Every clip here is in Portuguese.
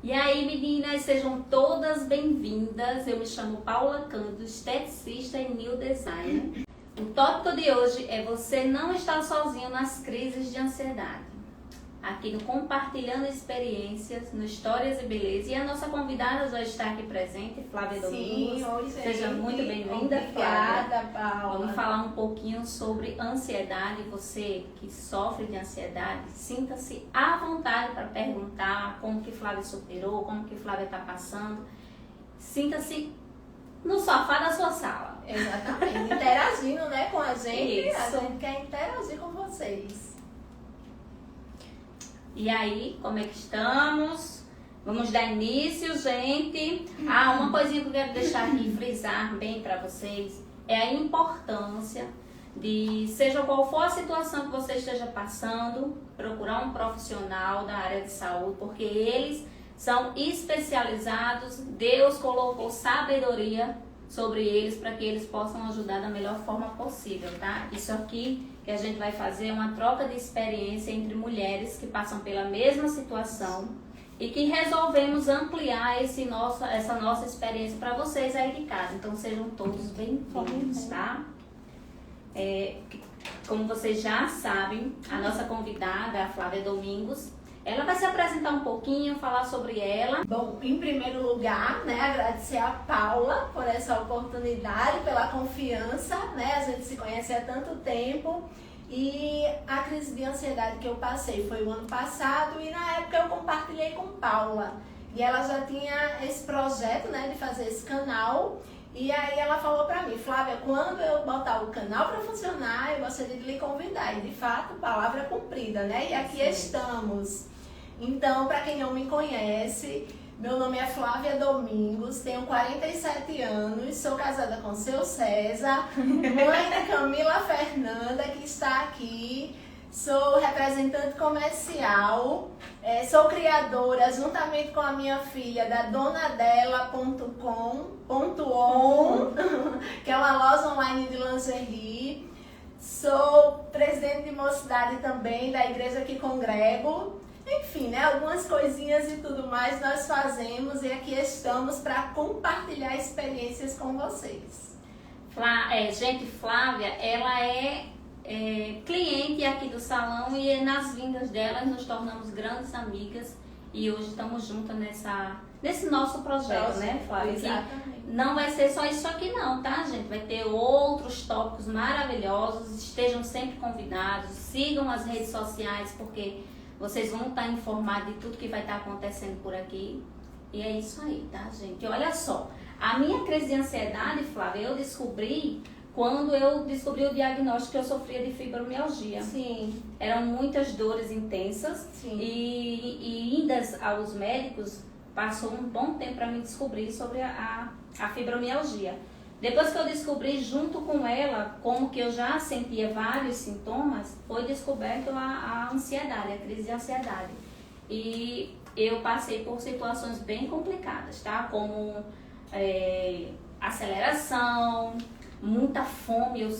E aí, meninas, sejam todas bem-vindas. Eu me chamo Paula Cândido, esteticista e new designer. O tópico de hoje é você não estar sozinho nas crises de ansiedade. Aqui no Compartilhando Experiências, no Histórias e Beleza. E a nossa convidada já está aqui presente, Flávia Domingos. Oi, seja muito bem-vinda, Flávia. Obrigada, Paula. Vamos falar um pouquinho sobre ansiedade. Você que sofre de ansiedade, sinta-se à vontade para perguntar como que Flávia superou, como que Flávia está passando. Sinta-se no sofá da sua sala. Exatamente, interagindo, né, com a gente. Isso. A gente quer interagir com vocês. E aí, como é que estamos? Vamos dar início, gente. Uma coisinha que eu quero deixar aqui, frisar bem para vocês, é a importância de, seja qual for a situação que você esteja passando, procurar um profissional da área de saúde, porque eles são especializados, Deus colocou sabedoria sobre eles para que eles possam ajudar da melhor forma possível, tá? Isso aqui que a gente vai fazer é uma troca de experiência entre mulheres que passam pela mesma situação e que resolvemos ampliar essa nossa experiência para vocês aí de casa. Então sejam todos bem-vindos, tá? Como vocês já sabem, a nossa convidada, a Flávia Domingos, ela vai se apresentar um pouquinho, falar sobre ela. Bom, em primeiro lugar, né, agradecer a Paula por essa oportunidade, pela confiança, né? A gente se conhece há tanto tempo e a crise de ansiedade que eu passei foi o ano passado e na época eu compartilhei com Paula. E ela já tinha esse projeto, né, de fazer esse canal. E aí ela falou pra mim, Flávia, quando eu botar o canal pra funcionar, eu gostaria de lhe convidar. E de fato, palavra cumprida, né? E aqui estamos. Então, para quem não me conhece, meu nome é Flávia Domingos, tenho 47 anos, sou casada com o seu César, mãe de Camila Fernanda, que está aqui, sou representante comercial, sou criadora, juntamente com a minha filha, da donadela.com.on, que é uma loja online de lingerie, sou presidente de mocidade também, da igreja que congrego. Enfim, né, algumas coisinhas e tudo mais nós fazemos e aqui estamos para compartilhar experiências com vocês. Gente, Flávia, ela é cliente aqui do salão e nas vindas dela nos tornamos grandes amigas e hoje estamos juntas nesse nosso projeto, né, Flávia? Exatamente. Não vai ser só isso aqui não, tá, gente? Vai ter outros tópicos maravilhosos, estejam sempre convidados, sigam as redes sociais porque vocês vão estar informados de tudo que vai estar acontecendo por aqui. E é isso aí, tá, gente? Olha só, a minha crise de ansiedade, Flávia, eu descobri quando eu descobri o diagnóstico que eu sofria de fibromialgia. Sim. Eram muitas dores intensas. Sim. E indas aos médicos, passou um bom tempo para me descobrir sobre a fibromialgia. Depois que eu descobri junto com ela, como que eu já sentia vários sintomas, foi descoberto a ansiedade, a crise de ansiedade. E eu passei por situações bem complicadas, tá? Como aceleração, muita fome. Eu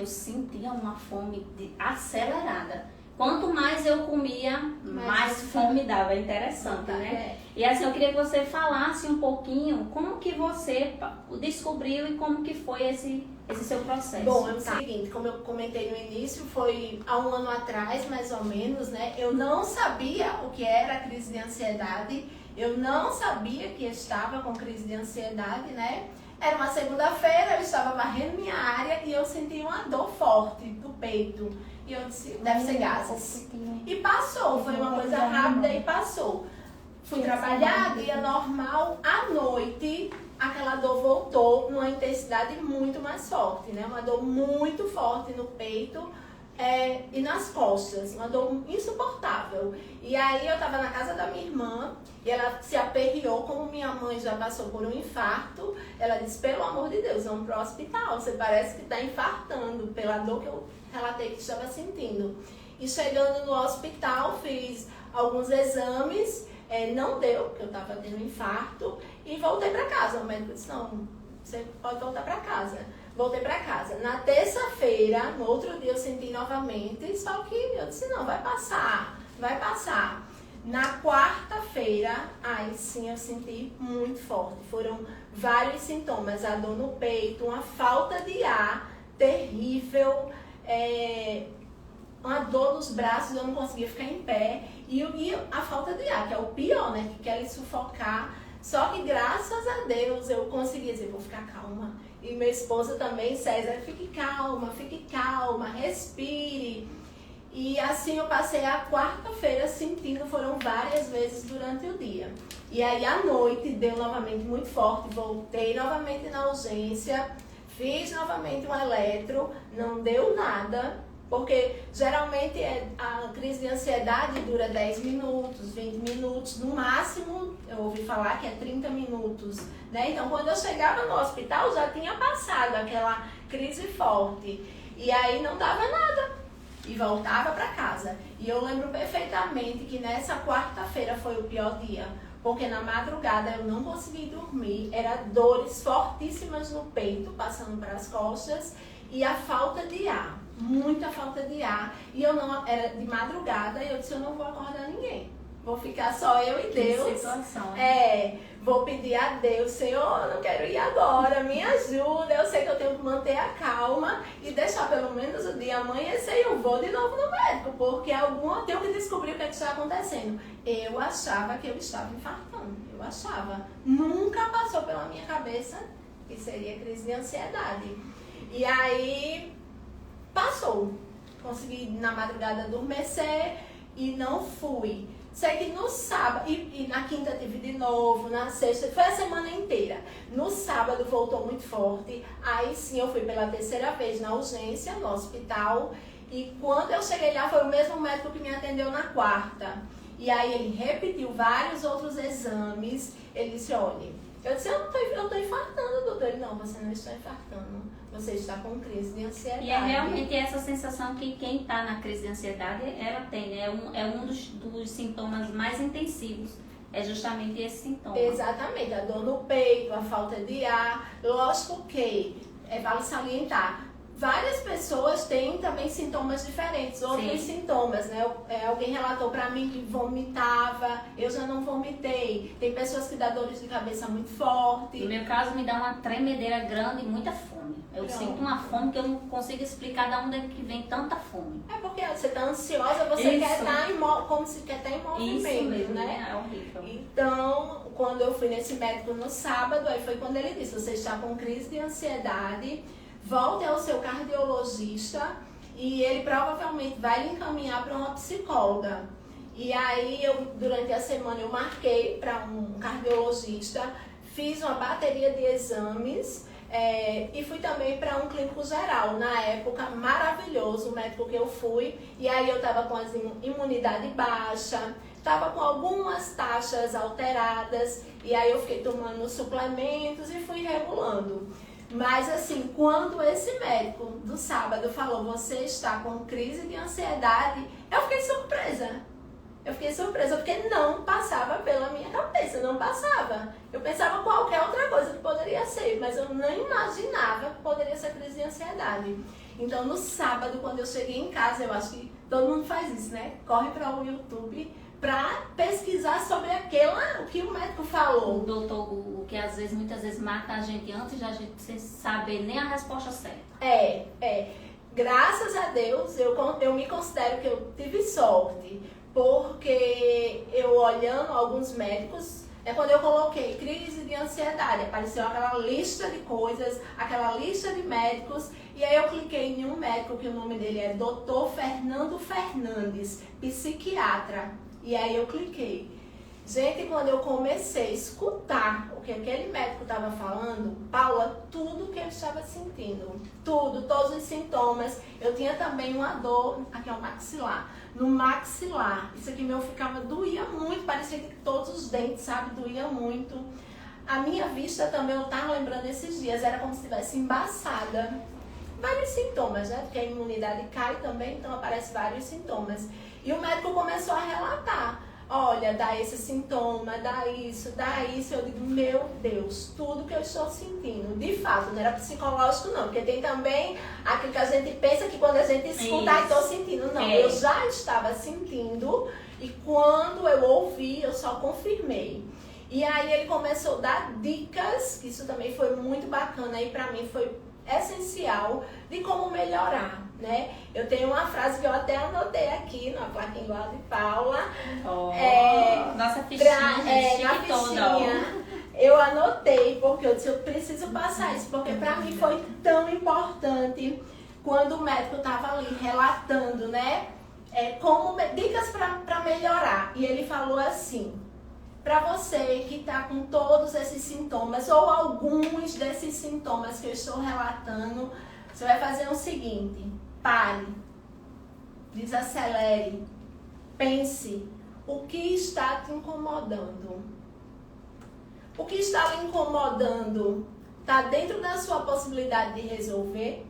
sentia uma fome acelerada. Quanto mais eu comia, mais fome dava. É interessante, né? E assim, eu queria que você falasse um pouquinho como que você descobriu e como que foi esse seu processo. Bom, é o seguinte, como eu comentei no início, foi há um ano atrás, mais ou menos, né? Eu não sabia o que era crise de ansiedade, eu não sabia que estava com crise de ansiedade, né? Era uma segunda-feira, eu estava varrendo minha área e eu senti uma dor forte do peito. E eu disse, deve ser gases. E passou, foi uma coisa rápida e passou. Fui trabalhar, dia normal, à noite, aquela dor voltou numa intensidade muito mais forte, né? Uma dor muito forte no peito e nas costas, uma dor insuportável. E aí eu tava na casa da minha irmã e ela se aperreou, como minha mãe já passou por um infarto, ela disse, pelo amor de Deus, vamos pro hospital, você parece que tá infartando pela dor que eu relatei que estava sentindo. E chegando no hospital, fiz alguns exames, não deu, porque eu estava tendo um infarto, e voltei para casa. O médico disse, não, você pode voltar para casa. Voltei para casa. Na terça-feira, no outro dia, eu senti novamente, só que eu disse, não, vai passar, vai passar. Na quarta-feira, aí sim eu senti muito forte. Foram vários sintomas, a dor no peito, uma falta de ar terrível, uma dor nos braços, eu não conseguia ficar em pé. E a falta de ar, que é o pior, né? Que quer lhe sufocar. Só que graças a Deus eu consegui dizer, vou ficar calma. E meu esposo também, César, fique calma, respire. E assim eu passei a quarta-feira sentindo, foram várias vezes durante o dia. E aí à noite deu novamente muito forte, voltei novamente na urgência, fiz novamente um eletro, não deu nada. Porque geralmente a crise de ansiedade dura 10 minutos, 20 minutos, no máximo, eu ouvi falar que é 30 minutos, né? Então quando eu chegava no hospital já tinha passado aquela crise forte e aí não dava nada e voltava para casa. E eu lembro perfeitamente que nessa quarta-feira foi o pior dia, porque na madrugada eu não consegui dormir, era dores fortíssimas no peito, passando para as costas e a falta de ar. Muita falta de ar, e eu não, era de madrugada, e eu disse, eu não vou acordar ninguém, vou ficar só eu e Deus. Que situação, hein? Vou pedir a Deus, Senhor, eu não quero ir agora, me ajuda, eu sei que eu tenho que manter a calma e deixar pelo menos o dia amanhecer e eu vou de novo no médico, porque eu tenho que descobrir o que está acontecendo. Eu achava que eu estava infartando, nunca passou pela minha cabeça que seria crise de ansiedade. E aí passou, consegui na madrugada adormecer e não fui. Sei que no sábado, e na quinta tive de novo, na sexta, foi a semana inteira. No sábado voltou muito forte, aí sim eu fui pela terceira vez na urgência, no hospital, e quando eu cheguei lá foi o mesmo médico que me atendeu na quarta. E aí ele repetiu vários outros exames, ele disse, olha, eu disse, eu tô infartando, doutor. Ele, não, você não está infartando, você está com crise de ansiedade. E é realmente essa sensação que quem está na crise de ansiedade, ela tem, né? É um dos sintomas mais intensivos, é justamente esse sintoma. Exatamente, a dor no peito, a falta de ar. Lógico que, vale salientar, várias pessoas têm também sintomas diferentes, outros sintomas, né? Alguém relatou pra mim que vomitava, eu já não vomitei. Tem pessoas que dão dores de cabeça muito forte. No meu caso, me dá uma tremedeira grande e muita fome. Eu sinto uma fome que eu não consigo explicar de onde é que vem tanta fome. É porque você tá ansiosa, você quer estar como se quer estar em movimento, isso mesmo, né? É horrível. Então, quando eu fui nesse médico no sábado, aí foi quando ele disse, você está com crise de ansiedade, volte ao seu cardiologista e ele provavelmente vai lhe encaminhar para uma psicóloga. E aí, durante a semana, eu marquei para um cardiologista, fiz uma bateria de exames e fui também para um clínico geral. Na época, maravilhoso o médico que eu fui. E aí eu estava com a imunidade baixa, estava com algumas taxas alteradas. E aí eu fiquei tomando suplementos e fui regulando. Mas assim, quando esse médico do sábado falou, você está com crise de ansiedade, eu fiquei surpresa. Porque não passava pela minha cabeça, não passava. Eu pensava qualquer outra coisa que poderia ser, mas eu não imaginava que poderia ser crise de ansiedade. Então no sábado, quando eu cheguei em casa, eu acho que todo mundo faz isso, né? Corre para o YouTube para pesquisar sobre o que o médico falou. O doutor Google, que muitas vezes mata a gente antes de a gente saber nem a resposta certa. Graças a Deus, eu me considero que eu tive sorte, porque eu olhando alguns médicos, quando eu coloquei crise de ansiedade, apareceu aquela lista de coisas, aquela lista de médicos, e aí eu cliquei em um médico que o nome dele é Dr. Fernando Fernandes, psiquiatra. E aí eu cliquei. Gente, quando eu comecei a escutar o que aquele médico estava falando, Paula, tudo que eu estava sentindo, todos os sintomas. Eu tinha também uma dor, aqui é o maxilar, no maxilar. Isso aqui doía muito, parecia que todos os dentes, sabe, doía muito. A minha vista também, eu estava lembrando esses dias, era como se estivesse embaçada. Vários sintomas, né? Porque a imunidade cai também, então aparecem vários sintomas. E o médico começou a relatar. olha, dá esse sintoma, dá isso. Eu digo, meu Deus, tudo que eu estou sentindo. De fato, não era psicológico não, porque tem também aquilo que a gente pensa que quando a gente escuta, estou sentindo. Não, eu já estava sentindo e quando eu ouvi, eu só confirmei. E aí ele começou a dar dicas, que isso também foi muito bacana e pra mim foi essencial, de como melhorar, né? Eu tenho uma frase que eu até anotei aqui na plaquinha igual de Paula. Nossa fichinha, na fichinha. Eu anotei, porque eu disse, eu preciso passar isso, porque pra mim foi tão importante quando o médico tava ali relatando, né? Como dicas pra melhorar. E ele falou assim: para você que está com todos esses sintomas, ou alguns desses sintomas que eu estou relatando, você vai fazer o seguinte: pare, desacelere, pense o que está te incomodando. O que está lhe incomodando está dentro da sua possibilidade de resolver?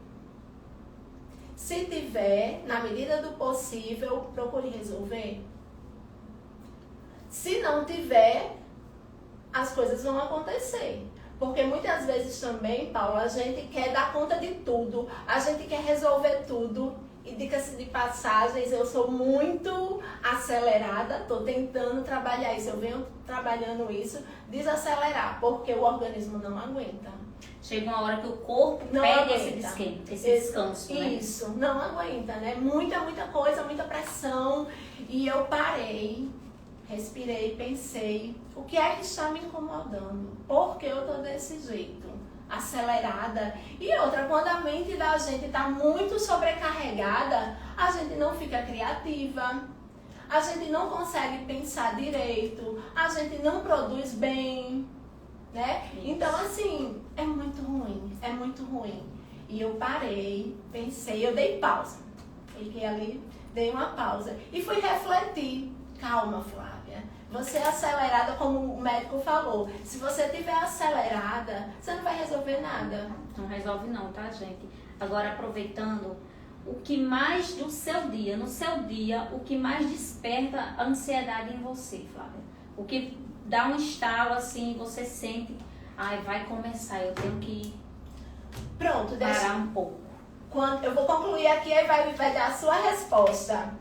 Se tiver, na medida do possível, procure resolver. Se não tiver, as coisas vão acontecer. Porque muitas vezes também, Paulo, a gente quer dar conta de tudo. A gente quer resolver tudo. E diga-se de passagens, eu sou muito acelerada. Estou tentando trabalhar isso. Eu venho trabalhando isso. Desacelerar, porque o organismo não aguenta. Chega uma hora que o corpo não pede aguenta. esse descanso, né? Isso, não aguenta, né? Muita coisa, muita pressão. E eu parei. Respirei, pensei, o que é que está me incomodando? Por que eu estou desse jeito? Acelerada. E outra, quando a mente da gente está muito sobrecarregada, a gente não fica criativa, a gente não consegue pensar direito, a gente não produz bem, né? Isso. Então, assim, é muito ruim. E eu parei, pensei, eu dei pausa. Fiquei ali, dei uma pausa e fui refletir. Calma, Flávia. Você é acelerada, como o médico falou. Se você estiver acelerada, você não vai resolver nada. Não resolve não, tá, gente? Agora, aproveitando, o que mais do seu dia, no seu dia, o que mais desperta a ansiedade em você, Flávia? O que dá um estalo assim, você sente, ai, vai começar, eu tenho que parar um pouco. Eu vou concluir aqui e vai dar a sua resposta.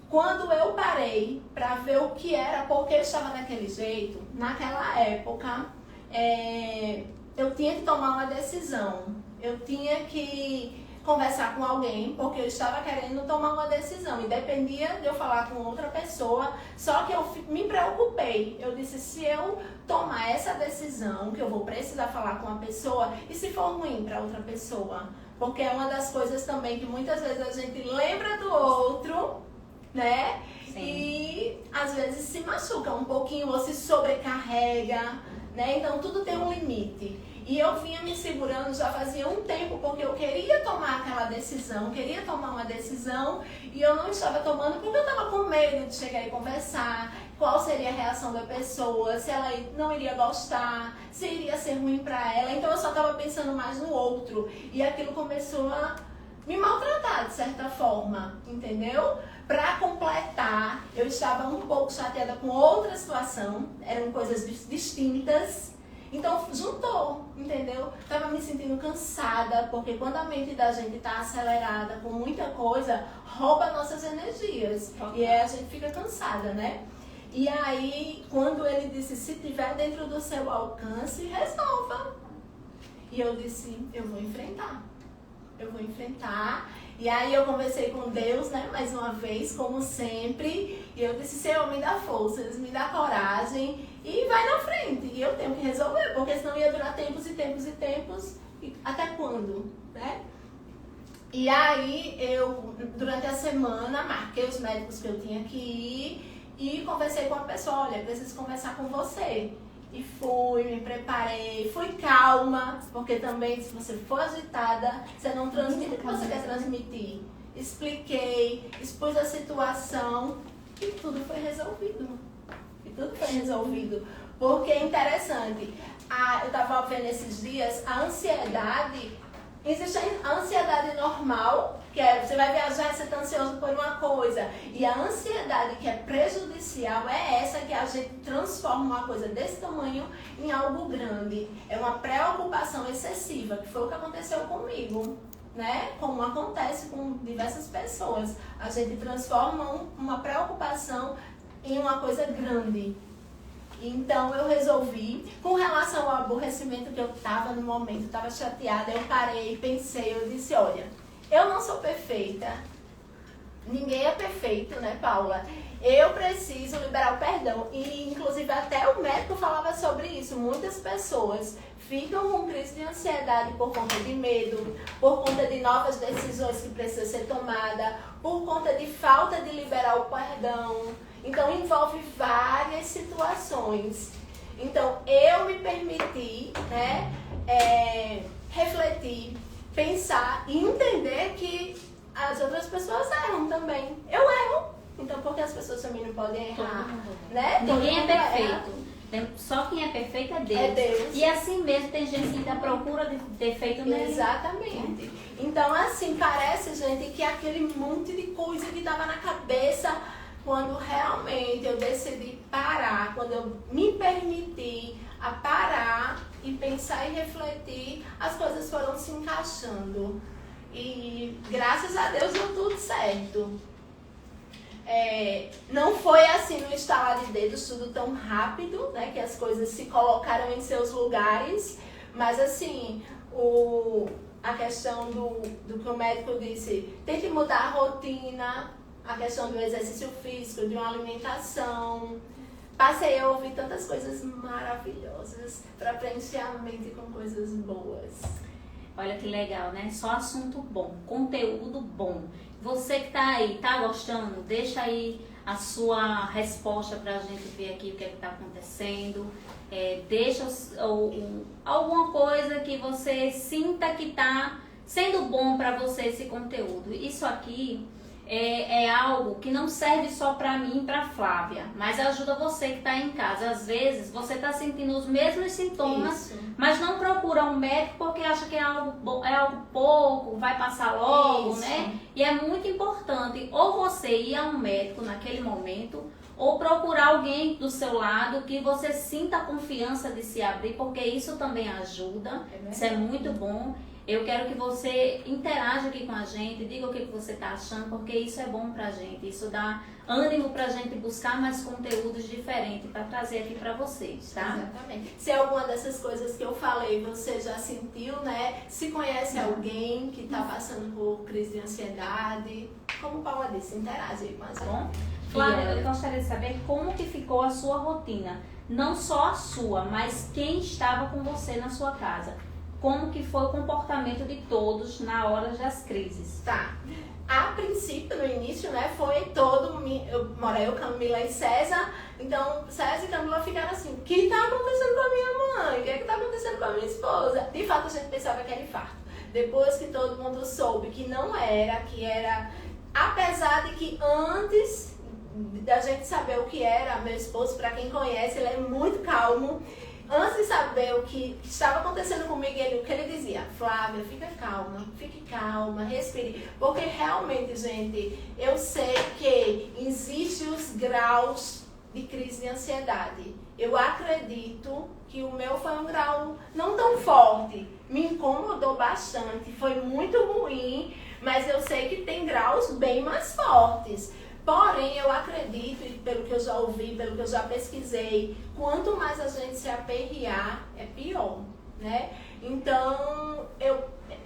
Quando eu parei para ver o que era, porque eu estava daquele jeito, naquela época, eu tinha que tomar uma decisão. Eu tinha que conversar com alguém, porque eu estava querendo tomar uma decisão. E dependia de eu falar com outra pessoa, só que eu me preocupei. Eu disse, se eu tomar essa decisão, que eu vou precisar falar com a pessoa, e se for ruim para outra pessoa? Porque é uma das coisas também que muitas vezes a gente lembra do outro, né? Sim. E às vezes se machuca um pouquinho ou se sobrecarrega, né? Então tudo tem um limite. E eu vinha me segurando já fazia um tempo, porque eu queria tomar aquela decisão, queria tomar uma decisão e eu não estava tomando porque eu estava com medo de chegar e conversar, qual seria a reação da pessoa, se ela não iria gostar, se iria ser ruim para ela. Então eu só estava pensando mais no outro e aquilo começou a me maltratar de certa forma, entendeu? Para completar, eu estava um pouco chateada com outra situação, eram coisas distintas, então juntou, entendeu? Estava me sentindo cansada, porque quando a mente da gente está acelerada com muita coisa, rouba nossas energias, e aí a gente fica cansada, né? E aí, quando ele disse, se tiver dentro do seu alcance, resolva. E eu disse, eu vou enfrentar. E aí eu conversei com Deus, né, mais uma vez, como sempre, e eu disse, Senhor, me dá forças, me dá coragem e vai na frente. E eu tenho que resolver, porque senão ia durar tempos e tempos e tempos, e até quando, né? E aí eu, durante a semana, marquei os médicos que eu tinha que ir e conversei com a pessoa, olha, preciso conversar com você. E fui, me preparei, fui calma, porque também se você for agitada, você não transmite o que você quer transmitir. Expliquei, expus a situação e tudo foi resolvido. Porque é interessante, eu estava vendo esses dias, a ansiedade, existe a ansiedade normal, você vai viajar e você está ansioso por uma coisa. E a ansiedade que é prejudicial é essa que a gente transforma uma coisa desse tamanho em algo grande. É uma preocupação excessiva, que foi o que aconteceu comigo, né? Como acontece com diversas pessoas. A gente transforma uma preocupação em uma coisa grande. Então eu resolvi, com relação ao aborrecimento que eu estava no momento, estava chateada, eu parei, pensei, eu disse, olha, eu não sou perfeita, ninguém é perfeito, né, Paula? Eu preciso liberar o perdão. E inclusive até o médico falava sobre isso. Muitas pessoas ficam com crise de ansiedade por conta de medo, por conta de novas decisões que precisam ser tomadas, por conta de falta de liberar o perdão. Então envolve várias situações. Então eu me permiti, né, refletir, pensar e entender que as outras pessoas erram também. Eu erro. Então por que as pessoas também não podem errar? Né? Ninguém é perfeito. Só quem é perfeito é Deus. É Deus. E assim mesmo tem gente que ainda procura defeito nele. Exatamente. Então assim, parece, gente, que aquele monte de coisa que estava na cabeça, quando realmente eu decidi parar, quando eu me permiti a parar e pensar e refletir, as coisas foram se encaixando. E graças a Deus deu tudo certo. Não foi assim no estalar de dedos, tudo tão rápido, né, que as coisas se colocaram em seus lugares, mas assim, a questão do que o médico disse, tem que mudar a rotina, a questão do exercício físico, de uma alimentação. Passei a ouvir tantas coisas maravilhosas para preencher a mente com coisas boas. Olha que legal, né? Só assunto bom, conteúdo bom. Você que tá aí, tá gostando? Deixa aí a sua resposta pra gente ver aqui o que é que tá acontecendo. Deixa alguma coisa que você sinta que tá sendo bom pra você esse conteúdo. Isso aqui é algo que não serve só pra mim e pra Flávia, mas ajuda você que tá em casa. Às vezes você tá sentindo os mesmos sintomas, Isso. mas não procura um médico porque acha que é algo pouco, vai passar logo, Isso. né? E é muito importante ou você ir a um médico naquele momento, ou procurar alguém do seu lado que você sinta a confiança de se abrir, porque isso também ajuda, isso é muito bom. Eu quero que você interaja aqui com a gente, diga o que você está achando, porque isso é bom pra gente. Isso dá ânimo pra gente buscar mais conteúdos diferentes para trazer aqui para vocês, tá? Exatamente. Se alguma dessas coisas que eu falei você já sentiu, né? Se conhece alguém que está passando por crise de ansiedade, como Paula disse, interage com a gente. Bom, Flávia, eu gostaria de saber como que ficou a sua rotina. Não só a sua, mas quem estava com você na sua casa. Como que foi o comportamento de todos na hora das crises? Tá. A princípio, no início, né, foi todo... eu, Camila e César. Então, César e Camila ficaram assim, o que tá acontecendo com a minha mãe? O que tá acontecendo com a minha esposa? De fato, a gente pensava que era infarto. Depois que todo mundo soube que não era, que era... Apesar de que antes da gente saber o que era, meu esposo, para quem conhece, ele é muito calmo. Antes de saber o que estava acontecendo comigo, o que ele dizia, Flávia, fique calma, respire. Porque realmente, gente, eu sei que existem os graus de crise de ansiedade. Eu acredito que o meu foi um grau não tão forte, me incomodou bastante, foi muito ruim, mas eu sei que tem graus bem mais fortes. Porém, eu acredito, e pelo que eu já ouvi, pelo que eu já pesquisei, quanto mais a gente se aperrear, é pior, né? Então,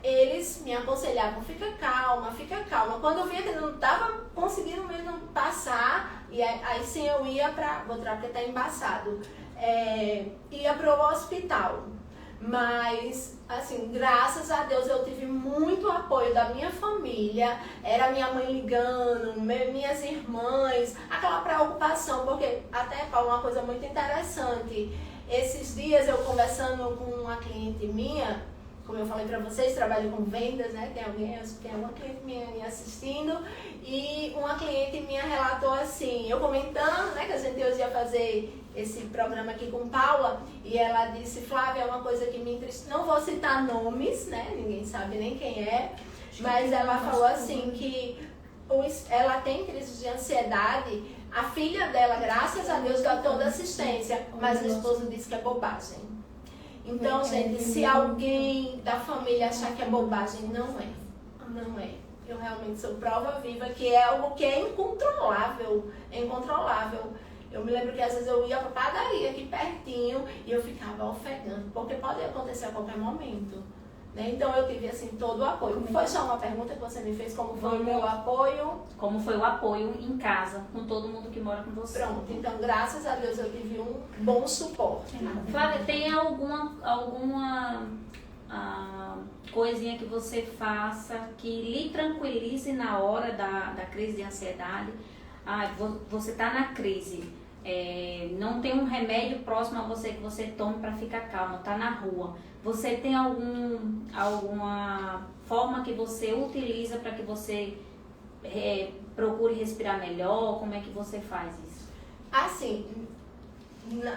eles me aconselhavam, fica calma. Quando eu via que eu não estava conseguindo mesmo passar, e aí sim eu ia vou tirar porque está embaçado, ia para o hospital. Mas, assim, graças a Deus eu tive muito apoio da minha família, era minha mãe ligando, minhas irmãs, aquela preocupação, porque até, Paulo, uma coisa muito interessante, esses dias eu conversando com uma cliente minha, como eu falei pra vocês, trabalho com vendas, né, tem uma cliente minha me assistindo, e uma cliente minha relatou assim, eu comentando, né, que a gente hoje ia fazer esse programa aqui com Paula, e ela disse, Flávia, é uma coisa que me entristece, não vou citar nomes, né, ninguém sabe nem quem é, mas ela falou assim que ela tem crise de ansiedade, a filha dela, graças a Deus, dá toda assistência, mas o esposo disse que é bobagem. Então, gente, se alguém da família achar que é bobagem, não é. Não é. Eu realmente sou prova viva que é algo que é incontrolável. É incontrolável. Eu me lembro que às vezes eu ia pra padaria aqui pertinho e eu ficava ofegante, porque pode acontecer a qualquer momento. Né? Então eu tive assim todo o apoio. Foi só uma pergunta que você me fez, como foi o meu apoio? Como foi o apoio em casa, com todo mundo que mora com você. Pronto, então graças a Deus eu tive um bom suporte. Flávia, tem alguma coisinha que você faça que lhe tranquilize na hora da crise de ansiedade? Você está na crise, não tem um remédio próximo a você que você tome para ficar calmo, está na rua. Você tem alguma forma que você utiliza para que você procure respirar melhor? Como é que você faz isso? Assim,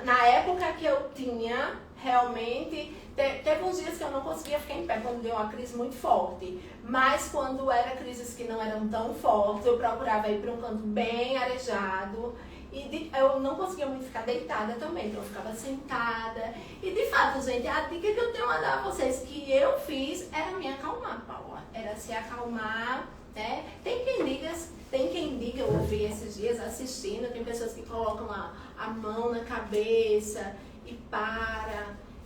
na época que eu tinha, realmente, teve uns dias que eu não conseguia ficar em pé, quando deu uma crise muito forte. Mas quando eram crises que não eram tão fortes, eu procurava ir para um canto bem arejado. E eu não conseguia muito ficar deitada também, então eu ficava sentada. E de fato, gente, a dica que eu tenho a dar a vocês, que eu fiz, era me acalmar, Paula. Era se acalmar, né? Tem quem diga, eu ouvi esses dias assistindo, tem pessoas que colocam a mão na cabeça e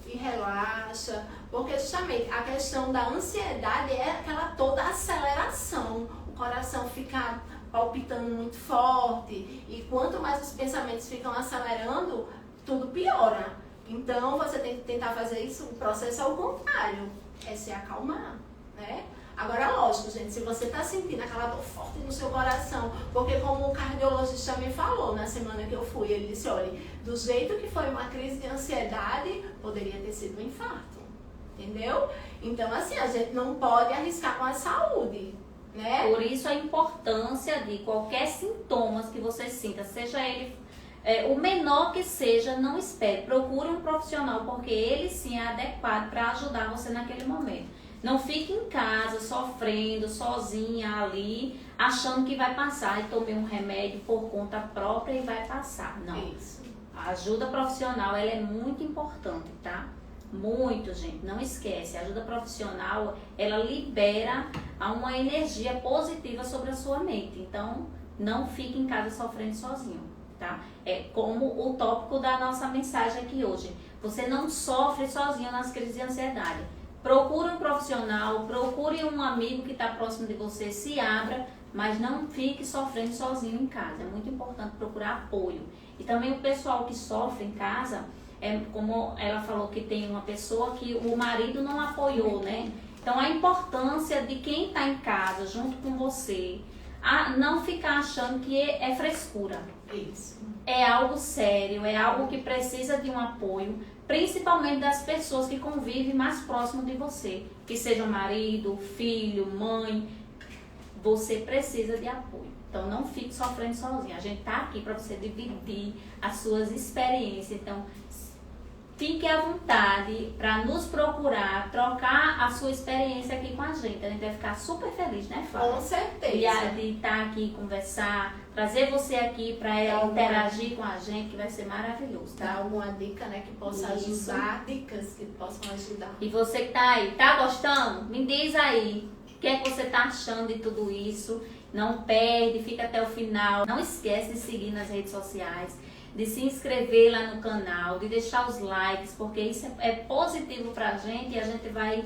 e relaxa. Porque justamente a questão da ansiedade é aquela toda aceleração. O coração fica palpitando muito forte, e quanto mais os pensamentos ficam acelerando, tudo piora. Então você tem que tentar fazer isso, o processo ao contrário, é se acalmar, né? Agora, lógico, gente, se você está sentindo aquela dor forte no seu coração, porque como o cardiologista me falou na semana que eu fui, ele disse, olha, do jeito que foi uma crise de ansiedade, poderia ter sido um infarto, entendeu? Então, assim, a gente não pode arriscar com a saúde. Né? Por isso a importância de qualquer sintomas que você sinta, seja ele o menor que seja, não espere, procure um profissional, porque ele sim é adequado para ajudar você naquele momento. Não fique em casa sofrendo, sozinha ali, achando que vai passar e tome um remédio por conta própria e vai passar. Não. Isso. A ajuda profissional, ela é muito importante, tá? Muito, gente, não esquece, a ajuda profissional, ela libera uma energia positiva sobre a sua mente, então não fique em casa sofrendo sozinho, tá? É como o tópico da nossa mensagem aqui hoje, você não sofre sozinho nas crises de ansiedade, procure um profissional, procure um amigo que está próximo de você, se abra, mas não fique sofrendo sozinho em casa, é muito importante procurar apoio. E também o pessoal que sofre em casa, como ela falou que tem uma pessoa que o marido não apoiou, né? Então a importância de quem está em casa junto com você, não ficar achando que é frescura. Isso. É algo sério, é algo que precisa de um apoio, principalmente das pessoas que convivem mais próximo de você, que seja marido, filho, mãe, você precisa de apoio. Então não fique sofrendo sozinho. A gente tá aqui para você dividir as suas experiências. Então fique à vontade para nos procurar, trocar a sua experiência aqui com a gente. A gente vai ficar super feliz, né, Flávia? Com certeza. De estar aqui, conversar, trazer você aqui para interagir com a gente, que vai ser maravilhoso, tá? Dar alguma dica, né, que possa ajudar, dicas que possam ajudar. E você que tá aí, tá gostando? Me diz aí, o que é que você tá achando de tudo isso? Não perde, fica até o final. Não esquece de seguir nas redes sociais, de se inscrever lá no canal, de deixar os likes, porque isso é positivo pra gente e a gente vai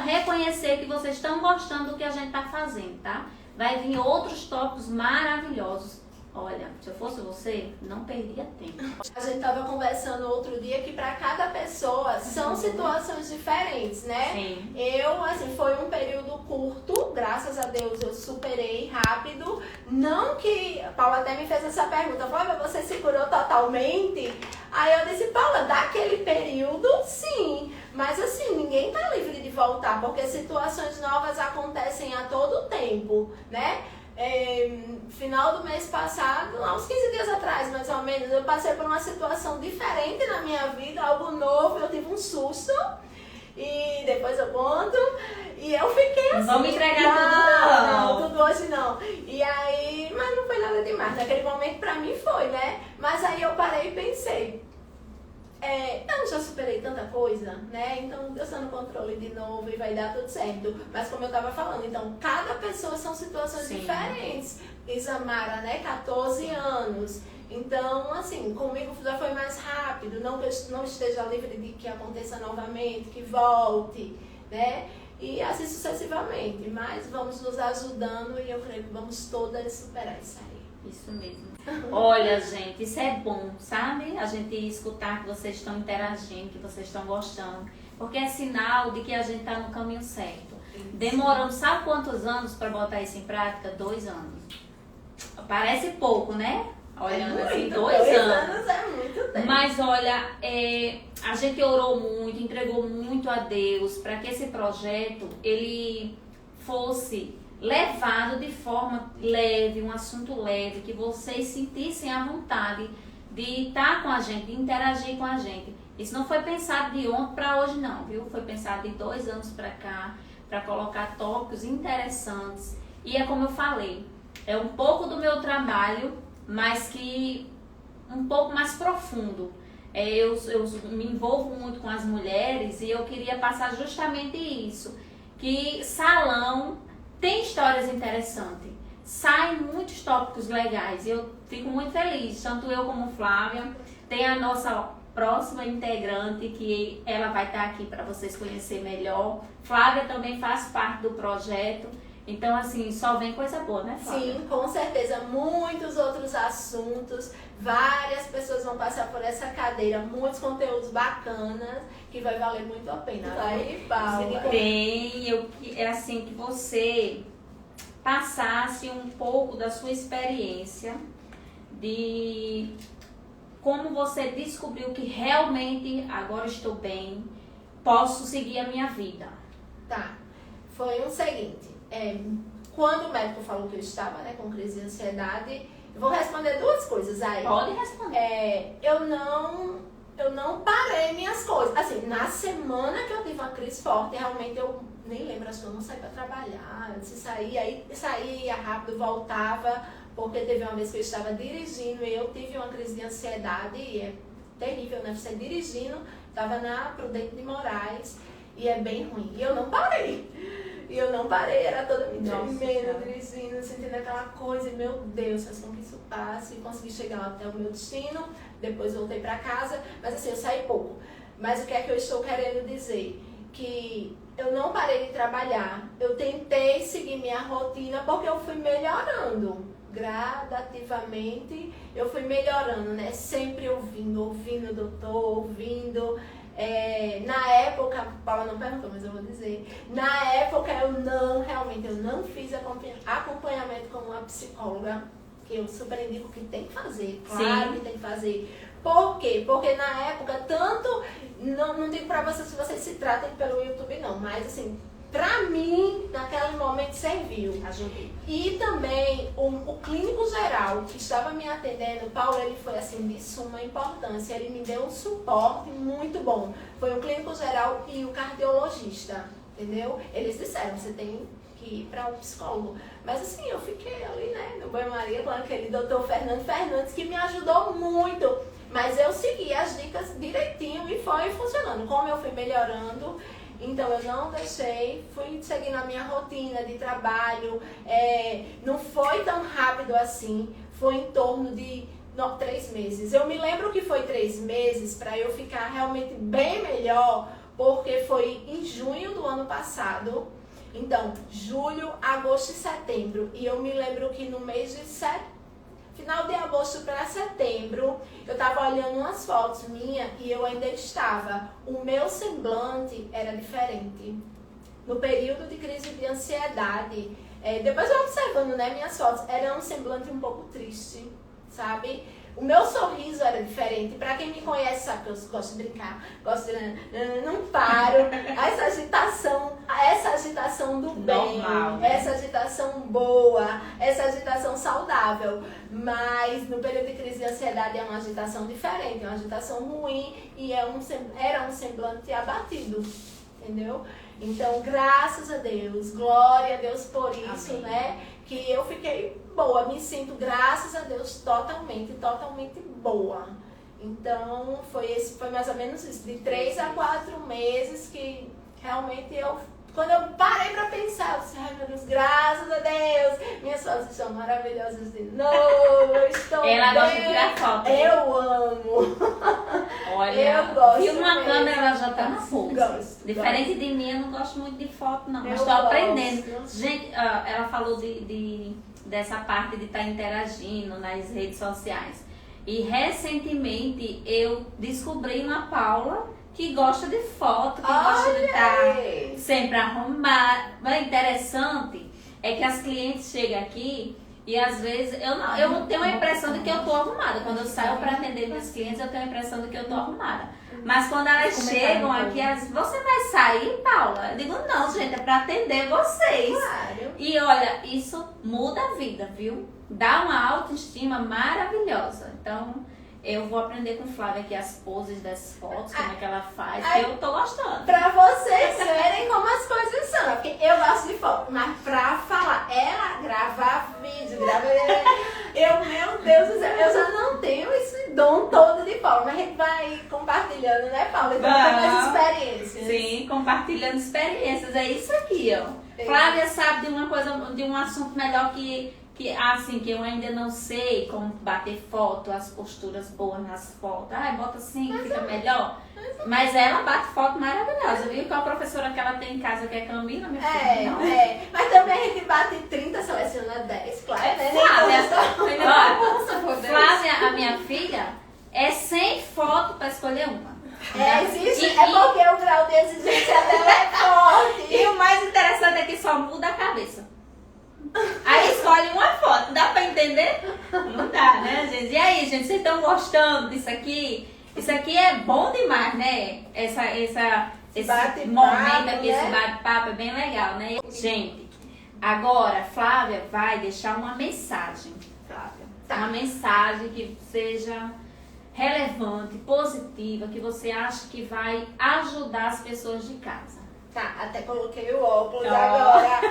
reconhecer que vocês estão gostando do que a gente tá fazendo, tá? Vai vir outros tópicos maravilhosos. Olha, se eu fosse você, não perdia tempo. A gente estava conversando outro dia que para cada pessoa são situações diferentes, né? Sim. Eu, assim, foi um período curto, graças a Deus eu superei rápido. Não que... Paula até me fez essa pergunta, Flávia, você se curou totalmente? Aí eu disse, Paula, daquele período, sim. Mas assim, ninguém tá livre de voltar, porque situações novas acontecem a todo tempo, né? Final do mês passado, há uns 15 dias atrás, mais ou menos, eu passei por uma situação diferente na minha vida, algo novo, eu tive um susto, e depois eu conto, E eu fiquei assim. Não vamos entregar tudo, não. Tudo hoje não. E aí, mas não foi nada demais. Naquele momento pra mim foi, né? Mas aí eu parei e pensei, eu já superei tanta coisa, né? Então Deus está no controle de novo e vai dar tudo certo. Mas como eu tava falando, então cada pessoa são situações Sim. diferentes. Isamara, né? 14 anos. Então, assim, comigo já foi mais rápido. Não que eu não esteja livre de que aconteça novamente, que volte, né? E assim sucessivamente. Mas vamos nos ajudando e eu creio que vamos todas superar isso aí. Isso mesmo. Olha, gente, isso é bom, sabe? A gente escutar que vocês estão interagindo, que vocês estão gostando. Porque é sinal de que a gente está no caminho certo. Demoramos, sabe quantos anos para botar isso em prática? 2 anos. Parece pouco, né? Olhando assim, 2 anos. É muito tempo. Mas olha, a gente orou muito, entregou muito a Deus para que esse projeto ele fosse levado de forma leve, um assunto leve, que vocês sentissem a vontade de estar com a gente, de interagir com a gente. Isso não foi pensado de ontem para hoje não, viu? Foi pensado de 2 anos para cá, para colocar tópicos interessantes. E é como eu falei, é um pouco do meu trabalho, mas que um pouco mais profundo. Eu me envolvo muito com as mulheres e eu queria passar justamente isso, que salão tem histórias interessantes, saem muitos tópicos legais e eu fico muito feliz, tanto eu como Flávia. Tem a nossa próxima integrante que ela vai estar aqui para vocês conhecerem melhor. Flávia também faz parte do projeto, então assim, só vem coisa boa, né, Flávia? Sim, com certeza, muitos outros assuntos, várias pessoas vão passar por essa cadeira, muitos conteúdos bacanas que vai valer muito a pena. Aí, Paula. É assim que você passasse um pouco da sua experiência de como você descobriu que realmente agora estou bem, posso seguir a minha vida. Tá, foi o seguinte, quando o médico falou que eu estava, né, com crise de ansiedade, eu vou responder 2 coisas aí. Pode responder. Eu não parei minhas coisas. Assim, na semana que eu tive uma crise forte, realmente eu nem lembro, acho que eu não saí pra trabalhar. Se saía, aí saía rápido, voltava, porque teve uma vez que eu estava dirigindo e eu tive uma crise de ansiedade, e é terrível, né? Você dirigindo, estava na Prudente de Moraes, e é bem ruim. E eu não parei. Era toda me tremendo, dirigindo, sentindo aquela coisa, e meu Deus, faz com que isso passe, e consegui chegar até o meu destino, depois voltei pra casa, mas assim, eu saí pouco. Mas o que é que eu estou querendo dizer? Que eu não parei de trabalhar, eu tentei seguir minha rotina, porque eu fui melhorando, gradativamente, eu fui melhorando, né? Sempre ouvindo o doutor, ouvindo. Na época, Paula não perguntou, mas eu vou dizer. Na época eu não fiz acompanhamento com uma psicóloga, que eu super indico que tem que fazer, claro. Sim. Que tem que fazer. Por quê? Porque na época, tanto, não digo pra vocês se vocês se tratem pelo YouTube não, mas assim, pra mim, naquele momento serviu. Ajudei. E também o clínico geral que estava me atendendo, Paulo, ele foi assim de suma importância, ele me deu um suporte muito bom. Foi o clínico geral e o cardiologista, entendeu? Eles disseram, você tem que ir para um psicólogo. Mas assim, eu fiquei ali, né, no banho-maria com aquele doutor Fernando Fernandes, que me ajudou muito. Mas eu segui as dicas direitinho e foi funcionando. Como eu fui melhorando, então eu não deixei, fui seguindo a minha rotina de trabalho. Não foi tão rápido assim, foi em torno de 3 meses. Eu me lembro que foi 3 meses para eu ficar realmente bem melhor, porque foi em junho do ano passado. Então, julho, agosto e setembro. E eu me lembro que no mês de final de agosto para setembro, eu estava olhando umas fotos minhas e eu ainda estava. O meu semblante era diferente. No período de crise de ansiedade, depois eu observando, né, minhas fotos, era um semblante um pouco triste, sabe? O meu sorriso era diferente. Pra quem me conhece sabe que eu gosto de brincar, não paro. Essa agitação do bem, normal, essa agitação boa, essa agitação saudável. Mas no período de crise de ansiedade é uma agitação diferente, é uma agitação ruim e era um semblante abatido. entendeu? Então, graças a Deus, glória a Deus por isso, Amém. né? Que eu fiquei boa, me sinto, graças a Deus, totalmente boa. Então, foi mais ou menos isso, de 3 a 4 meses que realmente quando eu parei pra pensar, eu disse, ai meu Deus, graças a Deus, minhas fotos são maravilhosas de novo, eu estou Ela bem. gosta de tirar foto. Né? Eu amo. Olha, Eu gosto viu uma mesmo. câmera, ela já tá na pose. Gosto, Diferente de mim, eu não gosto muito de foto, não. Mas Eu estou gosto. aprendendo. Gente, ela falou dessa parte de estar interagindo nas redes sociais. E recentemente eu descobri uma Paula que gosta de foto, que gosta de estar sempre arrumada. Mas interessante é que as clientes chegam aqui e às vezes eu tenho a impressão de que eu tô arrumada. Quando eu saio para atender meus clientes, eu tenho a impressão de que eu tô arrumada. Mas quando elas chegam aqui, você vai sair, Paula? Eu digo, não, gente, é para atender vocês. Claro. E olha, isso muda a vida, viu? Dá uma autoestima maravilhosa. Então, eu vou aprender com Flávia aqui as poses das fotos, como é que ela faz, que eu tô gostando. Pra vocês verem como as coisas são. Porque eu gosto de foto, mas pra falar, ela gravar vídeo, meu Deus do céu, eu já não tenho esse dom todo de foto. Mas a gente vai compartilhando, né, Paula? Então, as experiências. Sim, compartilhando experiências. É isso aqui, ó. Flávia sabe de uma coisa, de um assunto melhor que eu ainda não sei como bater foto, as posturas boas nas fotos. Bota assim, fica melhor. Mas ela bate foto maravilhosa, viu? Qual a professora que ela tem em casa, que é Camila, minha filha? Não. Mas também a gente bate 30, seleciona 10, claro, né? Flávia, a minha filha, é 100 fotos para escolher uma. Existe, porque o grau de exigência dela é forte. E o mais interessante é que só muda a cabeça. Aí escolhe uma foto, dá pra entender? Não dá, né, gente? E aí, gente, vocês estão gostando disso aqui? Isso aqui é bom demais, né? Esse momento aqui, né? Esse bate-papo é bem legal, né? Gente, agora Flávia vai deixar uma mensagem, Flávia. Uma mensagem que seja relevante, positiva, que você acha que vai ajudar as pessoas de casa. Tá, até coloquei o óculos agora.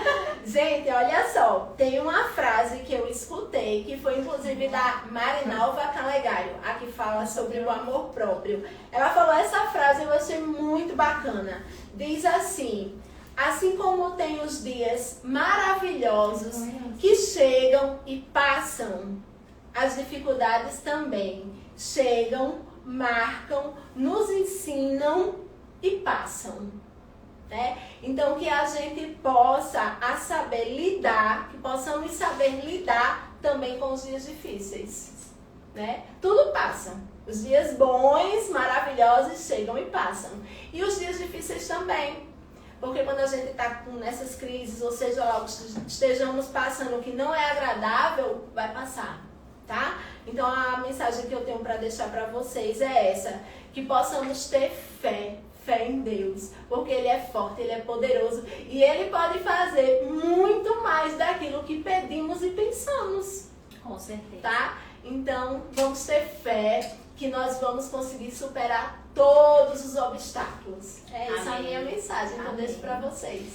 Gente, olha só, tem uma frase que eu escutei, que foi inclusive da Marinalva Calegário, a que fala sobre o amor próprio. Ela falou essa frase e eu achei muito bacana. Diz assim: assim como tem os dias maravilhosos que chegam e passam, as dificuldades também chegam, marcam, nos ensinam e passam. Né? Então que a gente possa que possamos saber lidar também com os dias difíceis, né? Tudo passa, os dias bons, maravilhosos chegam e passam, e os dias difíceis também, porque quando a gente está nessas crises, ou seja lá o que estejamos passando que não é agradável, vai passar, tá? Então a mensagem que eu tenho para deixar para vocês é essa, que possamos ter fé em Deus, porque Ele é forte, Ele é poderoso e Ele pode fazer muito mais daquilo que pedimos e pensamos. Com certeza. Tá? Então, vamos ter fé que nós vamos conseguir superar todos os obstáculos. É essa a minha mensagem que eu deixo para vocês.